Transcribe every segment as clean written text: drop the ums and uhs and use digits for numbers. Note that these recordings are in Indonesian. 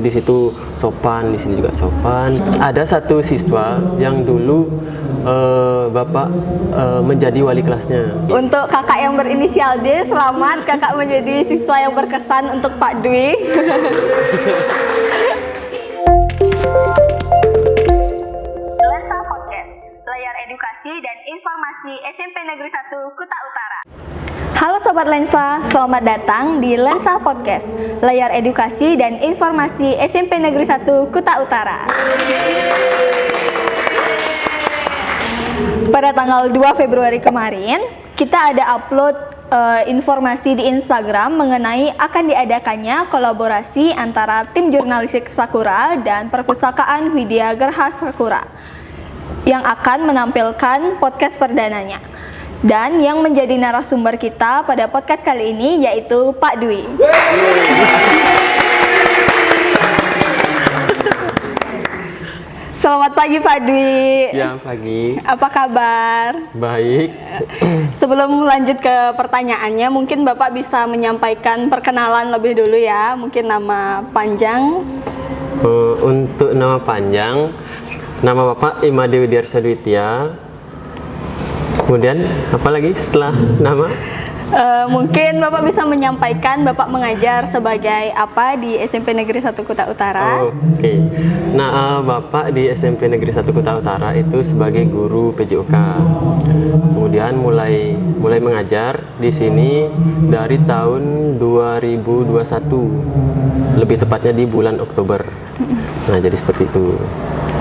di situ sopan, di sini juga sopan. Ada satu siswa yang dulu Bapak menjadi wali kelasnya. Untuk kakak yang berinisial D, selamat kakak menjadi siswa yang berkesan untuk Pak Dwi. Lensa Podcast, layar edukasi dan informasi SMP Negeri 1 Kuta Utara. Halo Sobat Lensa, selamat datang di Lensa Podcast, layar edukasi dan informasi SMP Negeri 1 Kuta Utara. Pada tanggal 2 Februari kemarin, kita ada upload informasi di Instagram mengenai akan diadakannya kolaborasi antara tim jurnalistik Sakura dan perpustakaan Widya Gerha Sakura yang akan menampilkan podcast perdananya. Dan yang menjadi narasumber kita pada podcast kali ini yaitu Pak Dwi. Selamat pagi Pak Dwi. Ya, pagi. Apa kabar? Baik. Sebelum lanjut ke pertanyaannya, mungkin Bapak bisa menyampaikan perkenalan lebih dulu ya. Mungkin nama panjang. Untuk nama panjang, nama Bapak Imade Widyarsa Dwitya. Kemudian apa lagi setelah nama? Mungkin Bapak bisa menyampaikan Bapak mengajar sebagai apa di SMP Negeri 1 Kuta Utara. Oke. Nah, Bapak di SMP Negeri 1 Kuta Utara itu sebagai guru PJOK. Kemudian mulai mengajar di sini dari tahun 2021. Lebih tepatnya di bulan Oktober. Nah, jadi seperti itu.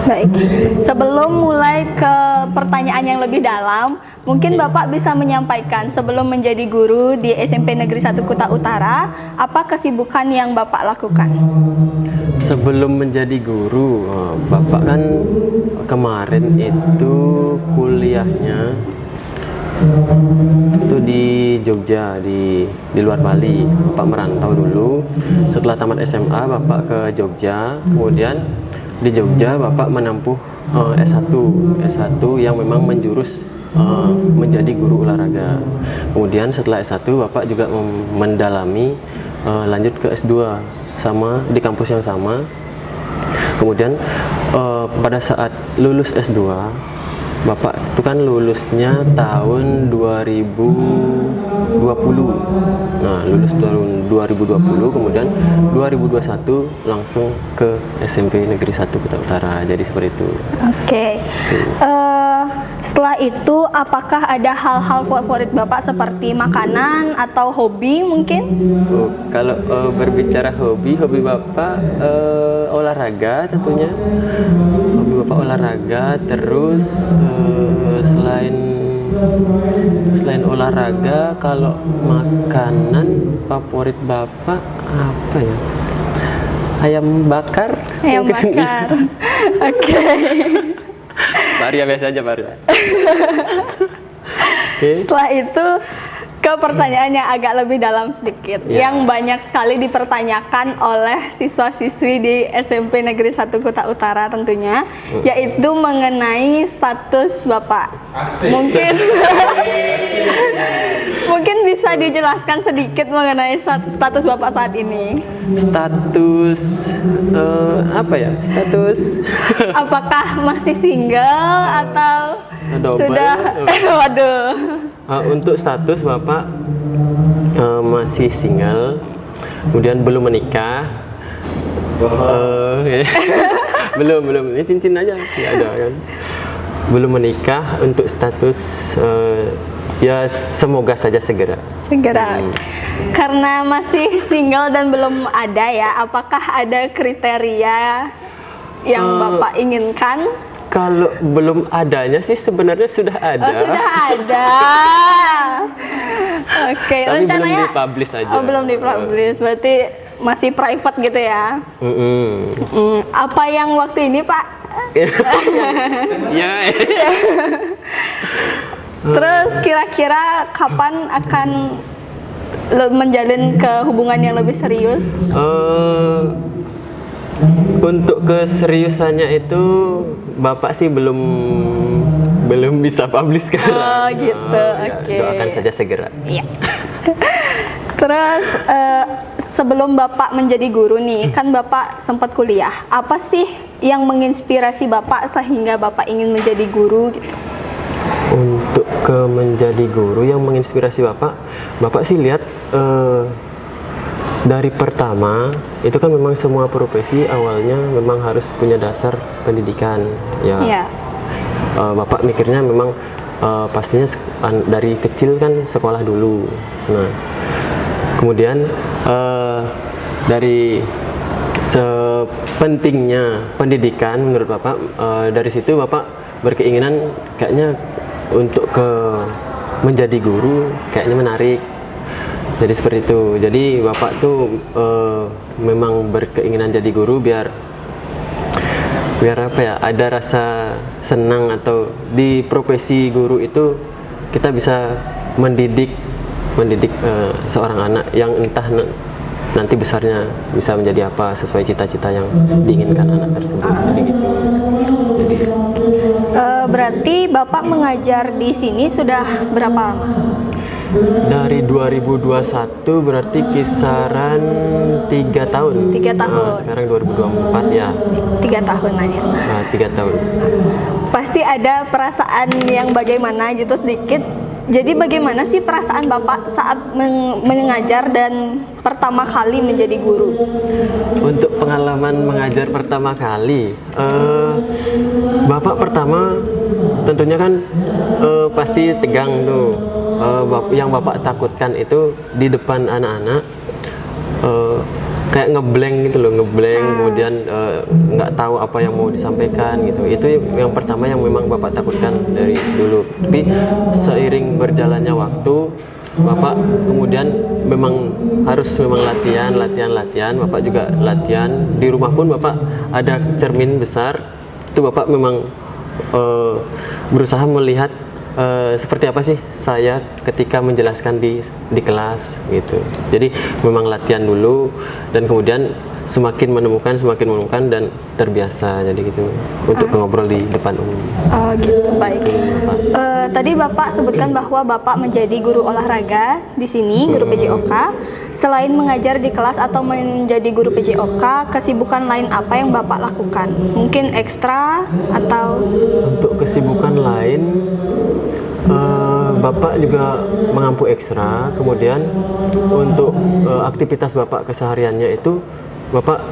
Baik, sebelum mulai ke pertanyaan yang lebih dalam, mungkin Bapak bisa menyampaikan sebelum menjadi guru di SMP Negeri 1 Kuta Utara, apa kesibukan yang Bapak lakukan? Sebelum menjadi guru, Bapak kan kemarin itu kuliahnya itu di Jogja, di luar Bali. Bapak merantau dulu, setelah tamat SMA Bapak ke Jogja, kemudian di Jogja Bapak menempuh S1 yang memang menjurus menjadi guru olahraga. Kemudian setelah S1 Bapak juga mendalami lanjut ke S2 sama di kampus yang sama. Kemudian pada saat lulus S2 Bapak itu kan lulusnya tahun 2020. Nah, lulus tahun 2020, kemudian 2021 langsung ke SMP Negeri 1 Kuta Utara. Jadi seperti itu. Oke. Setelah itu, apakah ada hal-hal favorit Bapak seperti makanan atau hobi mungkin? Kalau berbicara hobi Bapak olahraga tentunya. Hobi Bapak olahraga, terus selain olahraga, kalau makanan favorit Bapak apa ya? Ayam bakar. Ayam bakar. Oke. Maria biasa aja, Maria. Okay. Setelah itu ke pertanyaan yang agak lebih dalam sedikit, yang banyak sekali dipertanyakan oleh siswa-siswi di SMP Negeri 1 Kuta Utara tentunya, yaitu mengenai status Bapak. Mungkin bisa dijelaskan sedikit mengenai status Bapak saat ini. Status apa ya? Status apakah masih single atau double? Sudah? Waduh. Untuk status Bapak masih single, kemudian belum menikah. belum ini cincin aja nggak ada kan. Belum menikah. Untuk status ya semoga saja segera. Karena masih single dan belum ada ya, apakah ada kriteria yang Bapak inginkan? Kalau belum adanya sih sebenarnya sudah ada. Oh, sudah ada. Oke, tapi rencananya belum dipublish aja. Oh, belum dipublish. Berarti masih private gitu ya. Apa yang waktu ini, Pak? Ya. Terus kira-kira kapan akan menjalin ke hubungan yang lebih serius? Untuk keseriusannya itu Bapak sih belum bisa publish sekarang. Oh gitu, oke. Doakan saja segera. Iya. Terus sebelum Bapak menjadi guru nih, kan Bapak sempat kuliah. Apa sih yang menginspirasi Bapak sehingga Bapak ingin menjadi guru gitu? Untuk menjadi guru yang menginspirasi Bapak sih lihat dari pertama itu kan memang semua profesi awalnya memang harus punya dasar pendidikan ya. Iya. Bapak mikirnya memang pastinya dari kecil kan sekolah dulu. Nah, kemudian dari sepentingnya pendidikan menurut Bapak, dari situ Bapak berkeinginan kayaknya untuk menjadi guru kayaknya menarik. Jadi seperti itu. Jadi Bapak tuh memang berkeinginan jadi guru biar apa ya, ada rasa senang, atau di profesi guru itu kita bisa mendidik seorang anak yang entah nanti besarnya bisa menjadi apa sesuai cita-cita yang diinginkan anak tersebut. Begitu. Berarti Bapak mengajar di sini sudah berapa lama? Dari 2021 berarti kisaran 3 tahun. 3 tahun. Sekarang 2024 ya. 3 tahun aja. 3 tahun. Pasti ada perasaan yang bagaimana gitu sedikit. Jadi bagaimana sih perasaan Bapak saat mengajar dan pertama kali menjadi guru? Untuk pengalaman mengajar pertama kali, Bapak pertama tentunya kan pasti tegang tuh. Yang Bapak takutkan itu di depan anak-anak kayak ngeblank gitu loh, kemudian nggak tahu apa yang mau disampaikan gitu. Itu yang pertama yang memang Bapak takutkan dari dulu. Tapi seiring berjalannya waktu, Bapak kemudian memang harus latihan. Bapak juga latihan di rumah pun. Bapak ada cermin besar, itu Bapak memang berusaha melihat seperti apa sih saya ketika menjelaskan di kelas gitu. Jadi memang latihan dulu dan kemudian semakin menemukan dan terbiasa jadi gitu untuk ngobrol di depan umum. Oh gitu, baik. Tadi Bapak sebutkan bahwa Bapak menjadi guru olahraga di sini, guru PJOK. Selain mengajar di kelas atau menjadi guru PJOK, kesibukan lain apa yang Bapak lakukan? Mungkin ekstra atau? Untuk kesibukan lain, Bapak juga mengampu ekstra. Kemudian untuk aktivitas Bapak kesehariannya itu Bapak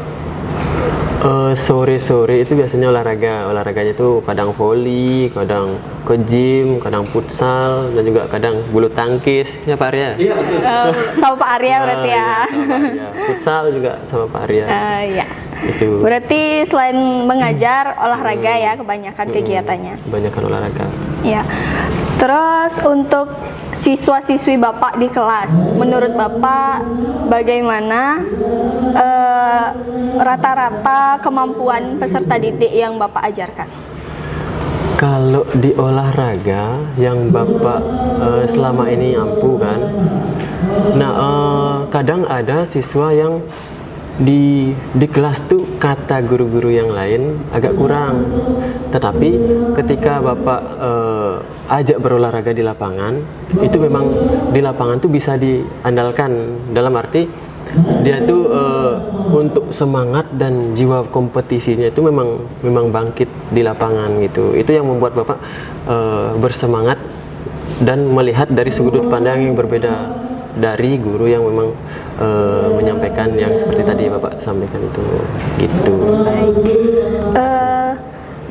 sore-sore itu biasanya olahraganya itu kadang voli, kadang ke gym, kadang futsal, dan juga kadang bulu tangkis ya Pak Arya. Iya betul. Sama Pak Arya berarti ya. Iya, sama Pak Arya. Futsal juga sama Pak Arya. Iya. Itu. Berarti selain mengajar, olahraga ya kebanyakan kegiatannya. Kebanyakan olahraga. Ya. Terus untuk siswa-siswi Bapak di kelas, menurut Bapak bagaimana rata-rata kemampuan peserta didik yang Bapak ajarkan? Kalau di olahraga yang Bapak selama ini ampu kan, nah kadang ada siswa yang di kelas tuh kata guru-guru yang lain agak kurang, tetapi ketika Bapak ajak berolahraga di lapangan, itu memang di lapangan tuh bisa diandalkan, dalam arti dia tuh untuk semangat dan jiwa kompetisinya itu memang bangkit di lapangan gitu. Itu yang membuat Bapak bersemangat dan melihat dari sudut pandang yang berbeda dari guru yang memang menyampaikan yang seperti tadi Bapak sampaikan itu gitu. Baik.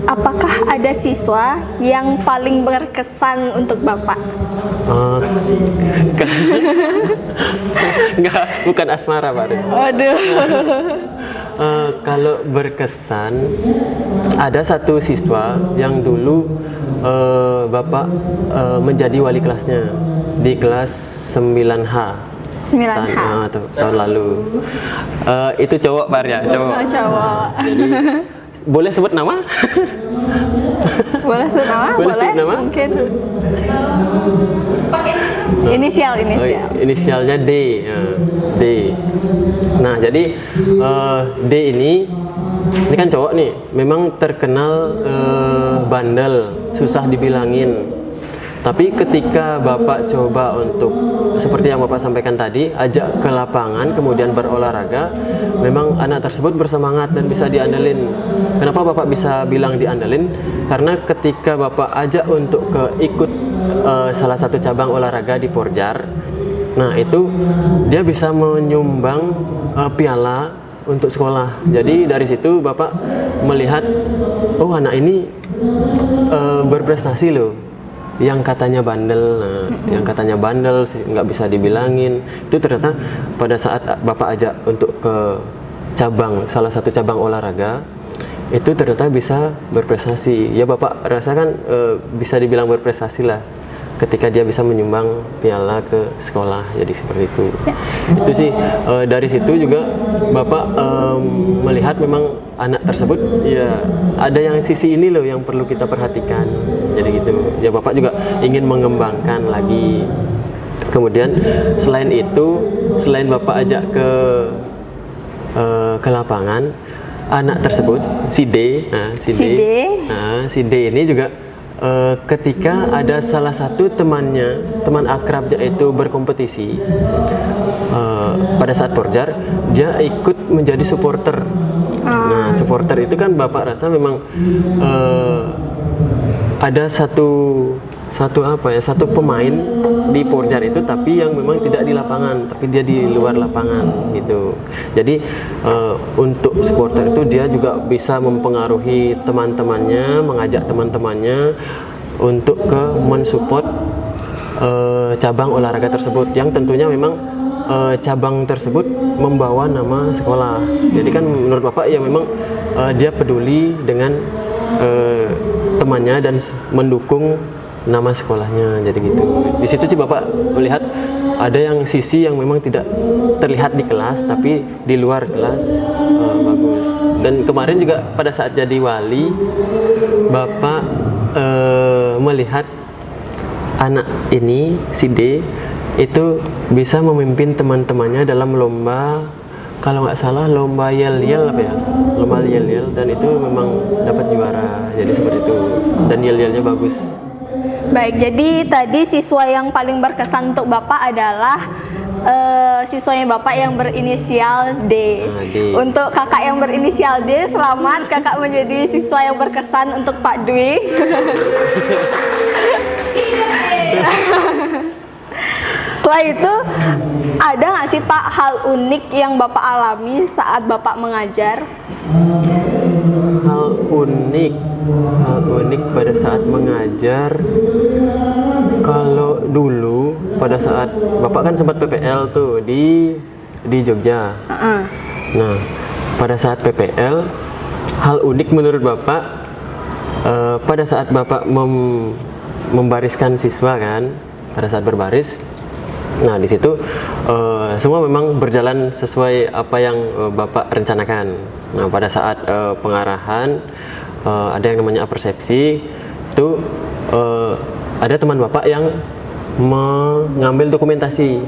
Apakah ada siswa yang paling berkesan untuk Bapak? Enggak, bukan asmara Pak. Waduh. Kalau berkesan, ada satu siswa yang dulu Bapak menjadi wali kelasnya di kelas 9H. 9H. Tahun lalu. Itu cowok Pak ya, cowok. Oh, cowok. Jadi, boleh sebut nama? Boleh sebut nama? Boleh sebut nama? Mungkin. Inisial. Inisialnya D. D. Nah, jadi D ini kan cowok nih, memang terkenal bandel, susah dibilangin. Tapi ketika Bapak coba untuk seperti yang Bapak sampaikan tadi, ajak ke lapangan kemudian berolahraga, memang anak tersebut bersemangat dan bisa diandelin. Kenapa Bapak bisa bilang diandelin? Karena ketika Bapak ajak untuk ikut salah satu cabang olahraga di Porjar, nah itu dia bisa menyumbang piala untuk sekolah. Jadi dari situ Bapak melihat, oh anak ini berprestasi loh. Yang katanya bandel, yang katanya bandel nggak bisa dibilangin, itu ternyata pada saat Bapak ajak untuk ke salah satu cabang olahraga, itu ternyata bisa berprestasi. Ya Bapak rasakan bisa dibilang berprestasi lah ketika dia bisa menyumbang piala ke sekolah, jadi seperti itu. Itu sih dari situ juga Bapak melihat memang anak tersebut ya ada yang sisi ini loh yang perlu kita perhatikan, jadi gitu. Ya Bapak juga ingin mengembangkan lagi. Kemudian selain itu, selain Bapak ajak ke lapangan, anak tersebut si D ini juga ketika ada salah satu teman akrabnya itu berkompetisi pada saat Porjar, dia ikut menjadi supporter. Nah, supporter itu kan Bapak rasa memang ada satu pemain di Porjar itu, tapi yang memang tidak di lapangan, tapi dia di luar lapangan gitu. Jadi untuk supporter itu dia juga bisa mempengaruhi teman-temannya, mengajak teman-temannya untuk mensupport cabang olahraga tersebut, yang tentunya memang cabang tersebut membawa nama sekolah. Jadi kan menurut Bapak ya memang dia peduli dengan temannya dan mendukung nama sekolahnya, jadi gitu. Di situ sih Bapak melihat ada yang sisi yang memang tidak terlihat di kelas, tapi di luar kelas bagus. Dan kemarin juga pada saat jadi wali, Bapak melihat anak ini si D itu bisa memimpin teman-temannya dalam lomba, kalau nggak salah lomba yel-yel apa ya, lomba yel-yel, dan itu memang dapat juara. Jadi seperti itu, dan yel-yelnya bagus. Baik, jadi tadi siswa yang paling berkesan untuk Bapak adalah siswanya Bapak yang berinisial D. D. Untuk kakak yang berinisial D, selamat kakak menjadi siswa yang berkesan untuk Pak Dwi. Setelah itu, ada nggak sih Pak hal unik yang Bapak alami saat Bapak mengajar? Hal unik pada saat mengajar, kalau dulu pada saat Bapak kan sempat PPL tuh di Jogja. Nah, pada saat PPL, hal unik menurut Bapak pada saat Bapak membariskan siswa kan, pada saat berbaris, nah di situ semua memang berjalan sesuai apa yang Bapak rencanakan. Nah, pada saat pengarahan ada yang namanya persepsi, itu ada teman Bapak yang mengambil dokumentasi.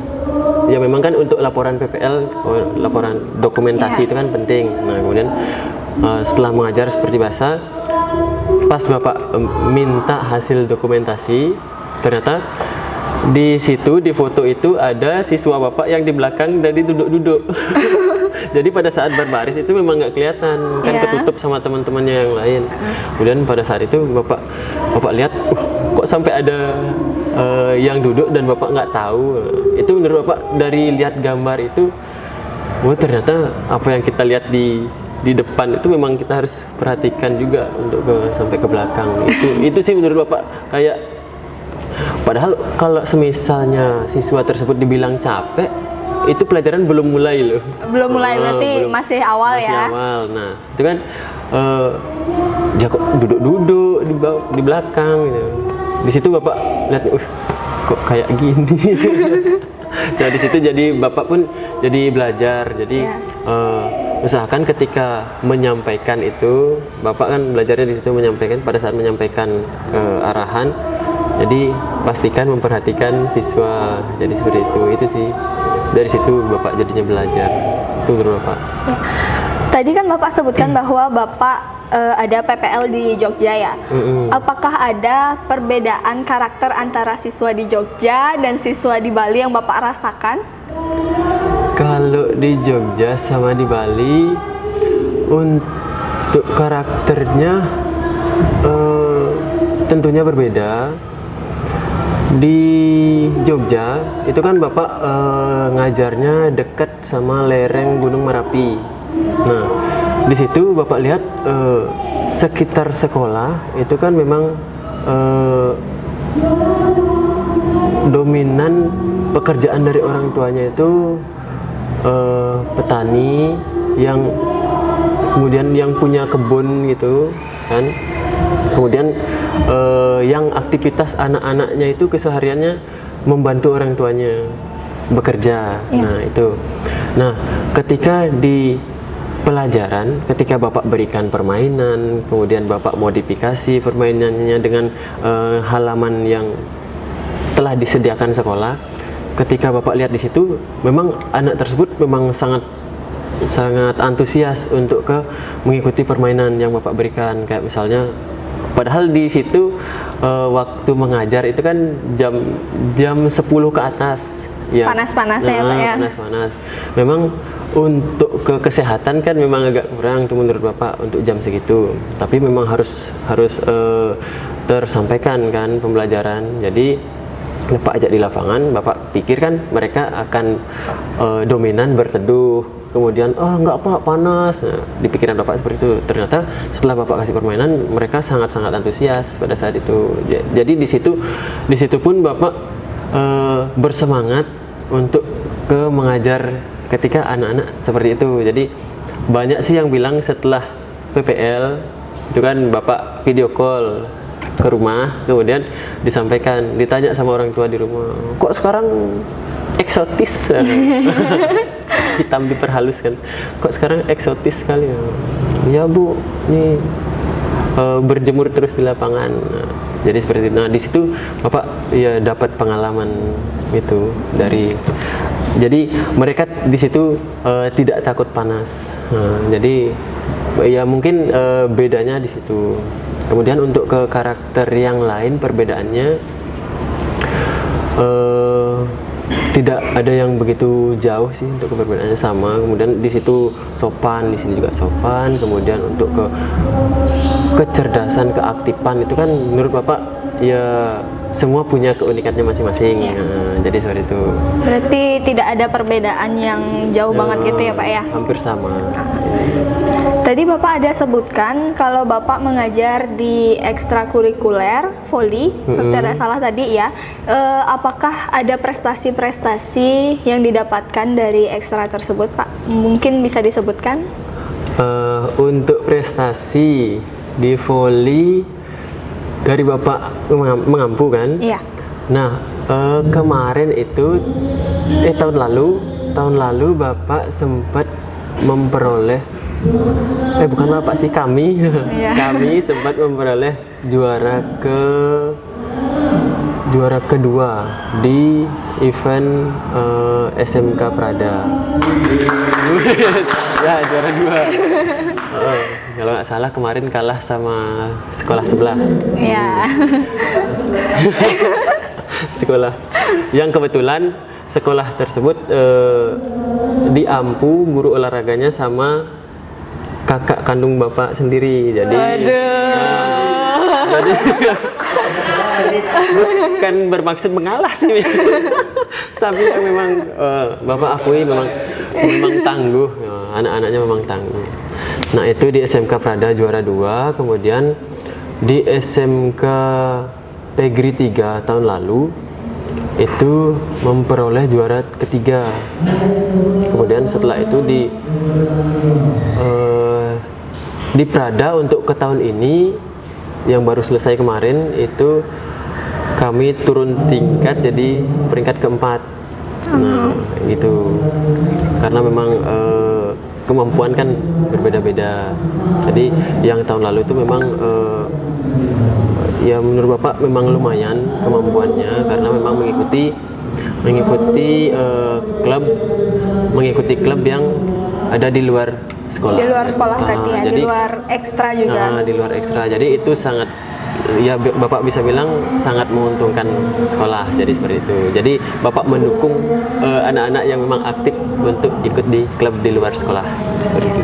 Ya memang kan untuk laporan PPL, laporan dokumentasi itu kan penting. Nah, kemudian setelah mengajar seperti biasa, pas Bapak minta hasil dokumentasi, ternyata di situ, di foto itu ada siswa Bapak yang di belakang dari duduk-duduk. Jadi pada saat berbaris itu memang nggak kelihatan, kan ketutup sama teman-temannya yang lain. Kemudian pada saat itu Bapak lihat, kok sampai ada yang duduk dan Bapak nggak tahu. Itu menurut Bapak dari lihat gambar itu, ternyata apa yang kita lihat di depan itu memang kita harus perhatikan juga untuk sampai ke belakang. Itu sih menurut Bapak kayak, padahal kalau semisalnya siswa tersebut dibilang capek, itu pelajaran belum mulai loh. Belum mulai, berarti masih awal ya? Masih awal. Nah, itu kan dia kok duduk-duduk di belakang gitu. Di situ Bapak lihat, kok kayak gini. Nah, di situ jadi Bapak pun jadi belajar. Jadi usahakan ketika menyampaikan itu, Bapak kan belajarnya di situ menyampaikan, pada saat menyampaikan arahan, jadi pastikan memperhatikan siswa. Jadi seperti itu. Itu sih, dari situ Bapak jadinya belajar. Itu menurut Bapak. Tadi kan Bapak sebutkan bahwa Bapak ada PPL di Jogja ya. Apakah ada perbedaan karakter antara siswa di Jogja dan siswa di Bali yang Bapak rasakan? Kalau di Jogja sama di Bali, untuk karakternya tentunya berbeda. Di Jogja itu kan Bapak ngajarnya dekat sama lereng Gunung Merapi. Nah, di situ Bapak lihat sekitar sekolah itu kan memang dominan pekerjaan dari orang tuanya itu petani yang kemudian yang punya kebun gitu kan. Kemudian yang aktivitas anak-anaknya itu kesehariannya membantu orang tuanya bekerja. Nah, itu. Nah, ketika di pelajaran, ketika Bapak berikan permainan, kemudian Bapak modifikasi permainannya dengan halaman yang telah disediakan sekolah, ketika Bapak lihat di situ, memang anak tersebut memang sangat antusias untuk mengikuti permainan yang Bapak berikan. Kayak misalnya, padahal di situ waktu mengajar itu kan jam 10 ke atas ya. Panas-panasnya ya Pak ya. Panas-panas. Memang untuk kesehatan kan memang agak kurang tuh menurut Bapak untuk jam segitu. Tapi memang harus tersampaikan kan pembelajaran. Jadi Bapak ajak di lapangan, Bapak pikir kan mereka akan dominan berteduh. Kemudian, enggak Pak, panas. Nah, di pikiran Bapak seperti itu. Ternyata setelah Bapak kasih permainan, mereka sangat-sangat antusias pada saat itu. Jadi di situ pun Bapak bersemangat untuk mengajar ketika anak-anak seperti itu. Jadi banyak sih yang bilang setelah PPL itu kan Bapak video call ke rumah, kemudian disampaikan, ditanya sama orang tua di rumah, kok sekarang eksotis? Hitam diperhaluskan, kok sekarang eksotis sekali ya Bu, ini berjemur terus di lapangan. Nah, jadi seperti itu. Nah, di situ Bapak ya dapat pengalaman itu jadi mereka di situ tidak takut panas. Nah, jadi ya mungkin bedanya di situ. Kemudian untuk ke karakter yang lain perbedaannya tidak ada yang begitu jauh sih, untuk perbedaannya sama. Kemudian di situ sopan, di sini juga sopan. Kemudian untuk kecerdasan, keaktifan itu kan menurut Bapak ya semua punya keunikannya masing-masing. Nah, jadi seperti itu. Berarti tidak ada perbedaan yang jauh banget gitu ya Pak ya? Hampir sama. Tadi Bapak ada sebutkan kalau Bapak mengajar di ekstrakurikuler voli, tidak salah tadi ya. Apakah ada prestasi-prestasi yang didapatkan dari ekstra tersebut Pak? Mungkin bisa disebutkan? Untuk prestasi di voli dari Bapak mengampu kan? Iya. Nah, kemarin itu tahun lalu Bapak sempat memperoleh bukan Bapak sih, kami kami sempat memperoleh juara kedua di event SMK Prada. Ya, juara 2. Kalau nggak salah kemarin kalah sama sekolah sebelah. Iya. Sekolah yang kebetulan sekolah tersebut diampu guru olahraganya sama kakak kandung Bapak sendiri. Jadi jadi bukan bermaksud mengalah sih, tapi yang memang Bapak akui memang tangguh, anak-anaknya memang tangguh. Nah, itu di SMK Prada juara 2, kemudian di SMK Pegri 3 tahun lalu itu memperoleh juara ketiga. Kemudian setelah itu di Prada untuk ke tahun ini yang baru selesai kemarin itu kami turun tingkat jadi peringkat keempat. Nah, gitu. Karena memang kemampuan kan berbeda-beda. Jadi yang tahun lalu itu memang ya menurut Bapak memang lumayan kemampuannya, karena memang mengikuti klub yang ada di luar sekolah. Di luar sekolah berarti ya, di Jadi luar ekstra juga. di luar ekstra. Jadi itu sangat, ya Bapak bisa bilang sangat menguntungkan sekolah. Jadi seperti itu. Jadi Bapak mendukung anak-anak yang memang aktif untuk ikut di klub di luar sekolah. Seperti itu.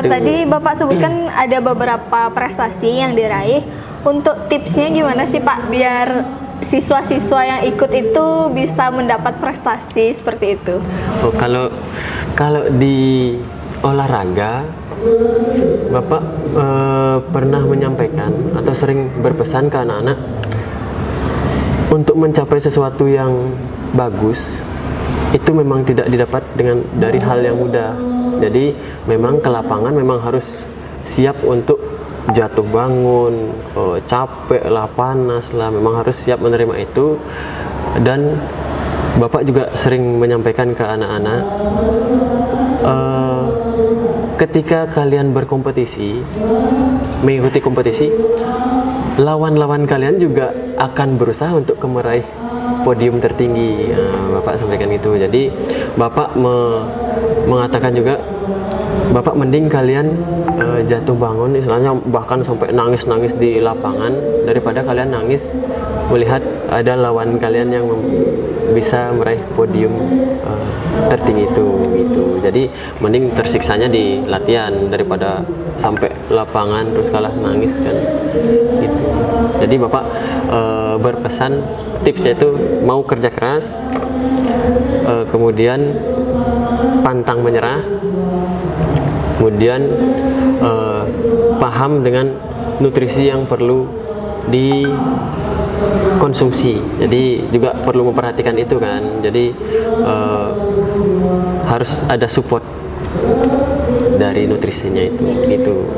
Tadi Bapak sebutkan ada beberapa prestasi yang diraih. Untuk tipsnya gimana sih Pak biar siswa-siswa yang ikut itu bisa mendapat prestasi seperti itu? Oh, kalau di olahraga, Bapak pernah menyampaikan atau sering berpesan ke anak-anak untuk mencapai sesuatu yang bagus itu memang tidak didapat dari hal yang mudah. Jadi memang ke lapangan memang harus siap untuk jatuh bangun, capek lah, panas lah, memang harus siap menerima itu. Dan Bapak juga sering menyampaikan ke anak-anak, ketika kalian berkompetisi, mengikuti kompetisi, lawan-lawan kalian juga akan berusaha untuk meraih podium tertinggi. Bapak sampaikan itu. Jadi Bapak mengatakan juga, Bapak mending kalian jatuh bangun, istilahnya bahkan sampai nangis-nangis di lapangan daripada kalian nangis melihat ada lawan kalian yang bisa meraih podium tertinggi itu gitu. Jadi mending tersiksanya di latihan daripada sampai lapangan terus kalah nangis kan gitu. Jadi Bapak berpesan, tipsnya itu mau kerja keras, kemudian pantang menyerah, kemudian paham dengan nutrisi yang perlu dikonsumsi. Jadi juga perlu memperhatikan itu kan. Jadi harus ada support dari nutrisinya itu gitu.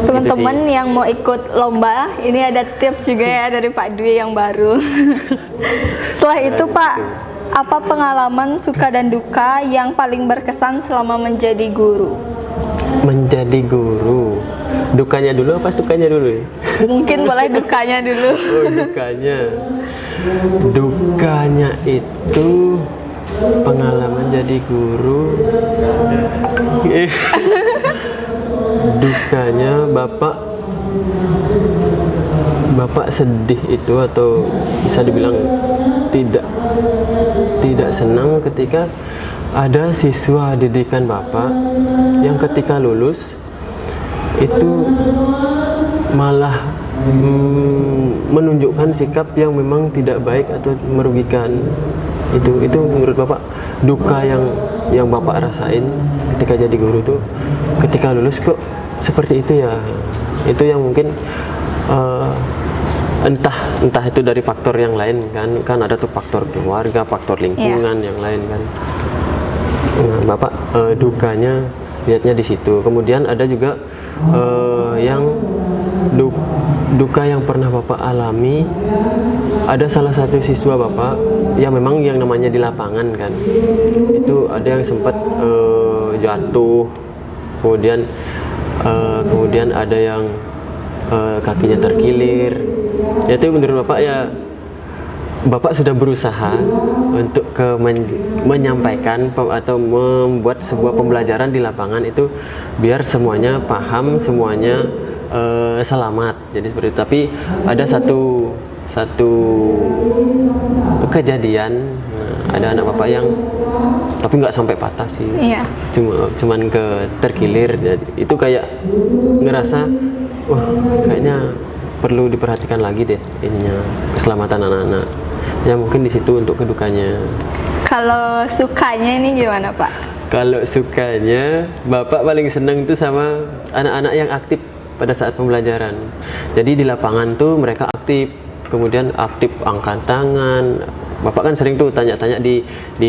Teman-teman yang mau ikut lomba, ini ada tips juga ya dari Pak Dwi yang baru. Setelah itu Pak, apa pengalaman suka dan duka yang paling berkesan selama menjadi guru? Menjadi guru, dukanya dulu apa sukanya dulu? Mungkin boleh dukanya dulu. Oh, dukanya itu pengalaman jadi guru. Dukanya Bapak sedih itu, atau bisa dibilang tidak senang ketika ada siswa didikan Bapak yang ketika lulus itu malah menunjukkan sikap yang memang tidak baik atau merugikan. Itu menurut Bapak duka yang Bapak rasain ketika jadi guru tuh, ketika lulus kok seperti itu ya. Itu yang mungkin entah itu dari faktor yang lain kan ada tuh faktor keluarga, faktor lingkungan yang lain kan. Bapak dukanya lihatnya di situ. Kemudian ada juga yang duka yang pernah Bapak alami. Ada salah satu siswa Bapak yang memang yang namanya di lapangan kan, itu ada yang sempat jatuh, kemudian ada yang kakinya terkilir. Itu menurut Bapak ya, Bapak sudah berusaha untuk menyampaikan atau membuat sebuah pembelajaran di lapangan itu biar semuanya paham, semuanya selamat. Jadi seperti itu. Tapi ada satu kejadian, ada anak Bapak yang tapi nggak sampai patah sih, cuman terkilir. Jadi itu kayak ngerasa, kayaknya perlu diperhatikan lagi deh ininya, keselamatan anak-anak. Ya mungkin di situ untuk kedukanya. Kalau sukanya ini gimana Pak? Kalau sukanya, Bapak paling seneng tuh sama anak-anak yang aktif pada saat pembelajaran. Jadi di lapangan tuh mereka aktif, kemudian aktif angkat tangan. Bapak kan sering tuh tanya-tanya di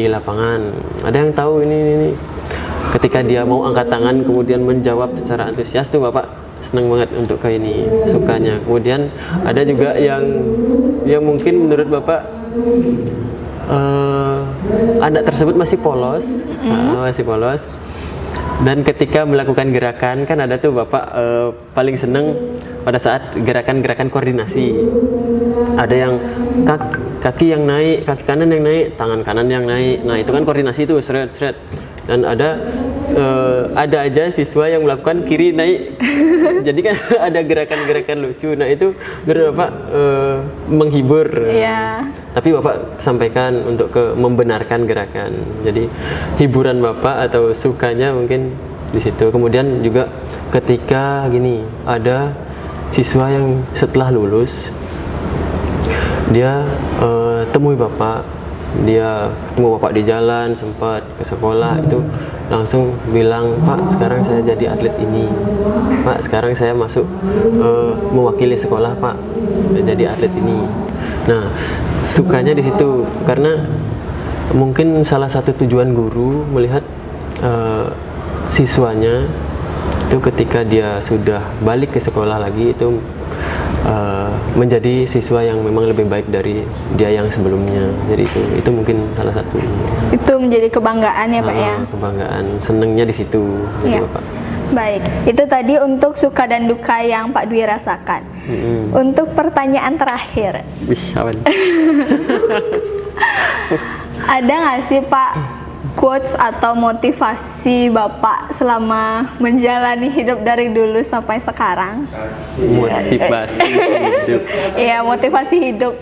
lapangan, ada yang tahu ini. Ketika dia mau angkat tangan kemudian menjawab secara antusias tuh Bapak seneng banget untuk ke ini, sukanya. Kemudian ada juga yang mungkin menurut Bapak anak tersebut masih polos, dan ketika melakukan gerakan kan ada tuh Bapak paling seneng pada saat gerakan-gerakan koordinasi. Ada yang kaki yang naik, kaki kanan yang naik, tangan kanan yang naik. Nah itu kan koordinasi tuh, seret. Dan ada aja siswa yang melakukan kiri naik. Jadi kan ada gerakan-gerakan lucu. Nah itu Bapak menghibur. Iya. Tapi Bapak sampaikan untuk membenarkan gerakan. Jadi hiburan Bapak atau sukanya mungkin di situ. Kemudian juga ketika gini, ada siswa yang setelah lulus dia temui Bapak, dia temu Bapak di jalan, sempat ke sekolah, itu langsung bilang, Pak sekarang saya jadi atlet ini, Pak sekarang saya masuk mewakili sekolah Pak, jadi atlet ini. Nah sukanya di situ karena mungkin salah satu tujuan guru melihat siswanya itu ketika dia sudah balik ke sekolah lagi itu menjadi siswa yang memang lebih baik dari dia yang sebelumnya. Jadi itu mungkin salah satu. Itu menjadi kebanggaan ya Pak ya. Kebanggaan, senengnya di situ. Iya. Bapak. Baik, itu tadi untuk suka dan duka yang Pak Dwi rasakan. Untuk pertanyaan terakhir, Apa nih? ada nggak sih Pak quotes atau motivasi Bapak selama menjalani hidup dari dulu sampai sekarang? Motivasi hidup. Iya, motivasi hidup.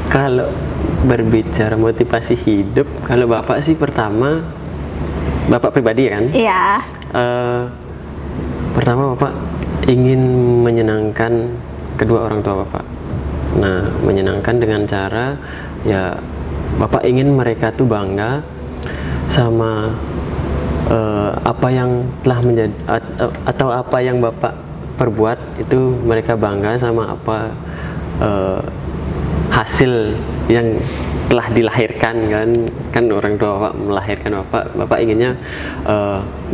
Kalau berbicara motivasi hidup, kalau Bapak sih pertama, Bapak pribadi kan? Iya. Pertama Bapak ingin menyenangkan kedua orang tua Bapak. Nah, menyenangkan dengan cara ya Bapak ingin mereka tuh bangga sama apa yang telah menjadi atau apa yang Bapak perbuat, itu mereka bangga sama apa hasil yang telah dilahirkan kan orang tua Bapak melahirkan Bapak inginnya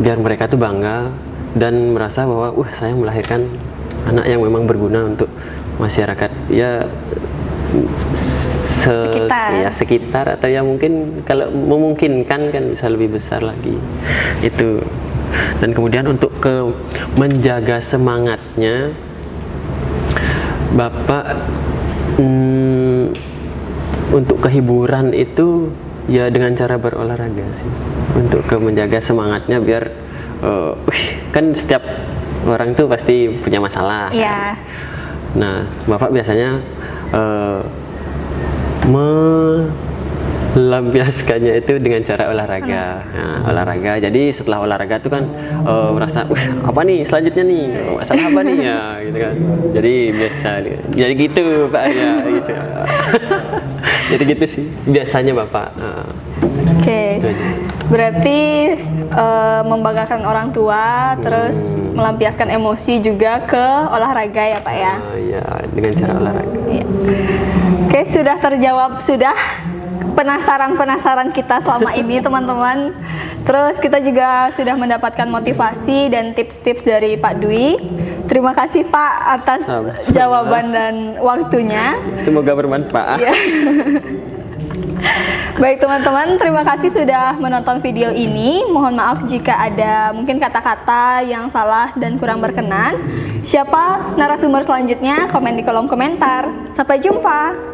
biar mereka tuh bangga dan merasa bahwa saya melahirkan anak yang memang berguna untuk masyarakat ya sekitar atau ya mungkin kalau memungkinkan kan bisa lebih besar lagi itu. Dan kemudian untuk menjaga semangatnya Bapak untuk kehiburan itu ya dengan cara berolahraga sih, untuk menjaga semangatnya biar kan setiap orang tuh pasti punya masalah. Iya. Kan? Nah Bapak biasanya melampiaskannya itu dengan cara olahraga. Nah, olahraga. Jadi setelah olahraga itu kan merasa, apa nih selanjutnya nih? Masalah apa nih ya? Gitu kan. Jadi biasa. Jadi gitu Pak ya. Gitu. Jadi gitu sih biasanya Bapak. Oke. Berarti membanggakan orang tua, terus melampiaskan emosi juga ke olahraga ya Pak ya? Iya, dengan cara olahraga. Iya. Oke, sudah terjawab, sudah penasaran kita selama ini teman-teman. Terus kita juga sudah mendapatkan motivasi dan tips-tips dari Pak Dwi. Terima kasih Pak atas jawaban dan waktunya. Semoga bermanfaat. Ya. Baik teman-teman, terima kasih sudah menonton video ini. Mohon maaf jika ada mungkin kata-kata yang salah dan kurang berkenan. Siapa narasumber selanjutnya? Komen di kolom komentar. Sampai jumpa.